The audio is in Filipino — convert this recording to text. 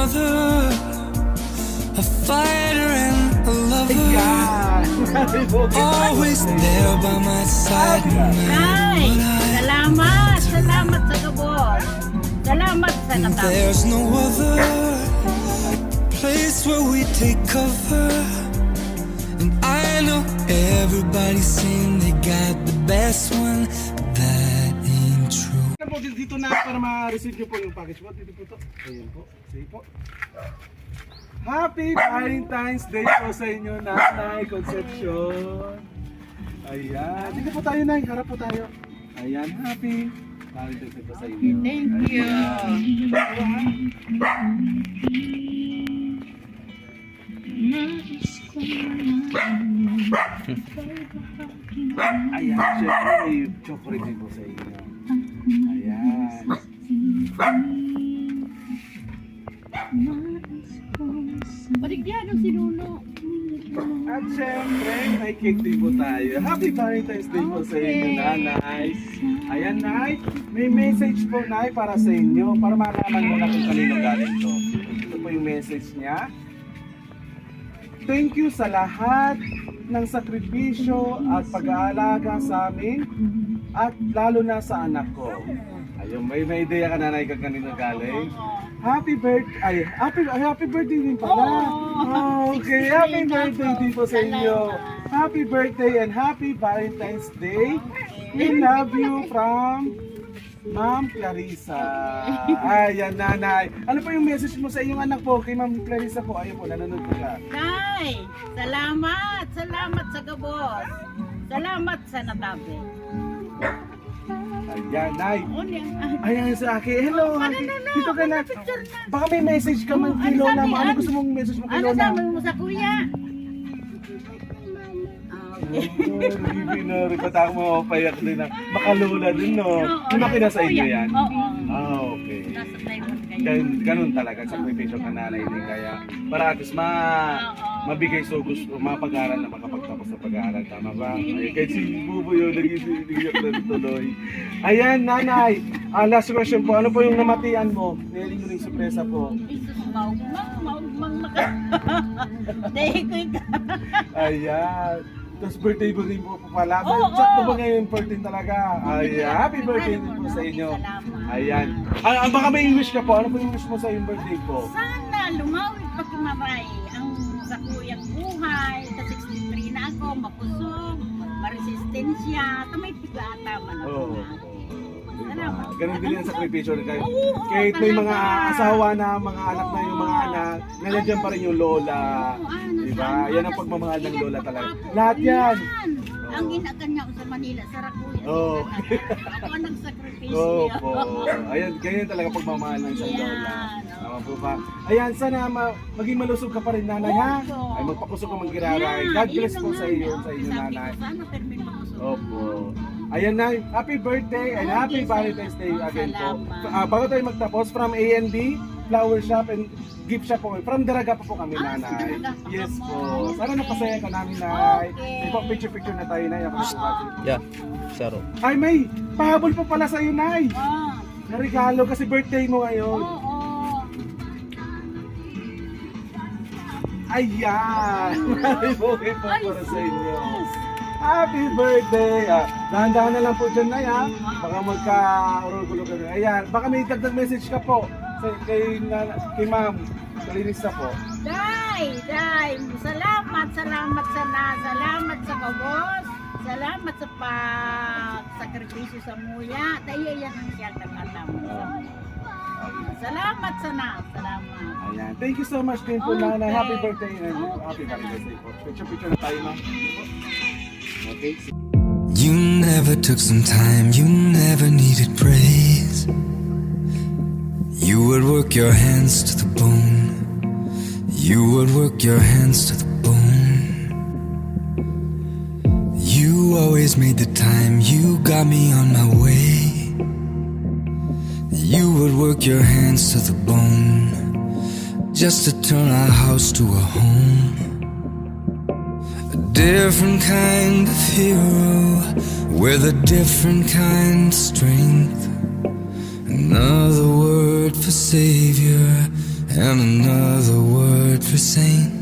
mother, a fighter and a lover, always there by my side no Ay, matter salamat sa gabos. Salamat sa what. katapos. There's no other place where we take cover, and I know everybody's saying they got the best one. That ain't true. Dito na para ma-receive nyo po yung package mo. Dito po to. Ayan po. Sige po. Happy Valentine's Day po sa inyo, Nanay Concepcion. Ayan. Dito po tayo, Nay. Harap po tayo. Ayan. Happy Valentine's Day po sa inyo. Thank you. Ayan. Siyempre, may chocolate din po sa inyo. Ayan. Paligyan si Nuno. At syempre, may cake din po tayo. Happy Valentine's Day po sa inyo, Nanay. Ayan, Nay. May message po, Nay, para sa inyo. Para malaman mo na kung kanino galing to. Ito po yung message niya. Thank you sa lahat ng sakripisyo at pag-aalaga sa amin at lalo na sa anak ko. Ayun, may idea ka, Nanay, kung kanino galing. Happy birthday! Happy birthday din pala! Okay, happy birthday din po sa inyo! Happy birthday and happy Valentine's Day! We love you from Ma'am Clarissa. Ayan, Nanay. Ano po yung message mo sa iyong anak po? Kay Ma'am Clarissa po. Ayun po, nanonood po siya. Nay, salamat sa gabos. Salamat sa natabi. Ayan, Nay. Unyang, Ayan sa akin. Hello. Dito ka na. Baka may message ka man kay Lola mo. Ano gusto mong message mo kay ano Lola? sabi mo sa kuya? Binari pa tayo mapapayak din na makalula din, no? Lumaki na sa inyo yan? Oo. Okay. Nasa Taiwan kayo. Ganun talaga, sakripisyo ka nanay din kaya para at least mabigay so gusto, mapag-aral na makapagtapos sa pag-aaral, tama ba? Ay, kahit si Bubo yun, nag-iiyak na tuloy. Ayan, Nanay, last question po, ano po yung namatian mo? Niling mo na yung sorpresa po. Jesus, maugmang maka. Dahil ko yung Ayan. Tapos birthday mo rin po pala. Oo, Sakto oo. ba ngayon birthday talaga? Ayan. Happy birthday din po sa inyo. Salamat. Ayan. Baka may wish ka po. Ano po yung wish mo sa iyong birthday po? Sana lumawit pa kimaray ang sa kuyang buhay. Sa 63 na ako, mapusog, maresistensya, may pigata man ako Oo. na. Diba? Ganun din yung sakripisyo rin kayo. Oo, Kahit may mga talaga. asawa na, mga anak na yung mga anak, nandiyan pa rin yung lola. Diba? Yan ang pagmamahal ng lola talaga. Lahat yan. Ang inakan niya ako sa Manila, sa Rakuya. Oo. Ako ang nagsakripisyo. Opo. Ayan, ganyan talaga pagmamahal ng isang lola. Yan. Tama po ba? Ayan, sana maging malusog ka pa rin, Nanay, ha? Opo. Ay, magpakusog ka mag-iraray. God bless po sa iyo, Nanay. Sana permin makusog. Opo. Ayan na, happy birthday and happy Valentine's Day again po. Bago tayo magtapos, from A&D, Flower Shop and Gift Shop po. From Daraga po kami, Nanay. Daraga pa Yes mo. po. Sana napasaya ka namin, Nay. Okay. May picture-picture na tayo, Nay. Ako na po. Yeah, Saro. Ay, may pahabol pa pala sa iyo, Nay. Oh, Na regalo kasi birthday mo ngayon. oo. Ayan! Happy birthday po para sa inyo. Happy birthday! Dahan-dahan na lang po dyan, Nay, ha? Baka magka-urugulo ka na. Ayan, baka may dagdag message ka po kay Ma'am. Kalinis na po. Day, salamat sa kabos. Salamat sa pagsakripisyo sa muya. Tayo yan ang siyang nagkatamo sa muya. Salamat. Ayan. Thank you so much din po, Okay. Nanay. Happy birthday and Okay, happy Valentine's Day salamat. po. Picture-picture na tayo, Ma'am. Okay. You never took some time, you never needed praise. You would work your hands to the bone. You would work your hands to the bone. You always made the time, you got me on my way. You would work your hands to the bone just to turn our house to a home. A different kind of hero with a different kind of strength. Another word for savior, and another word for saint.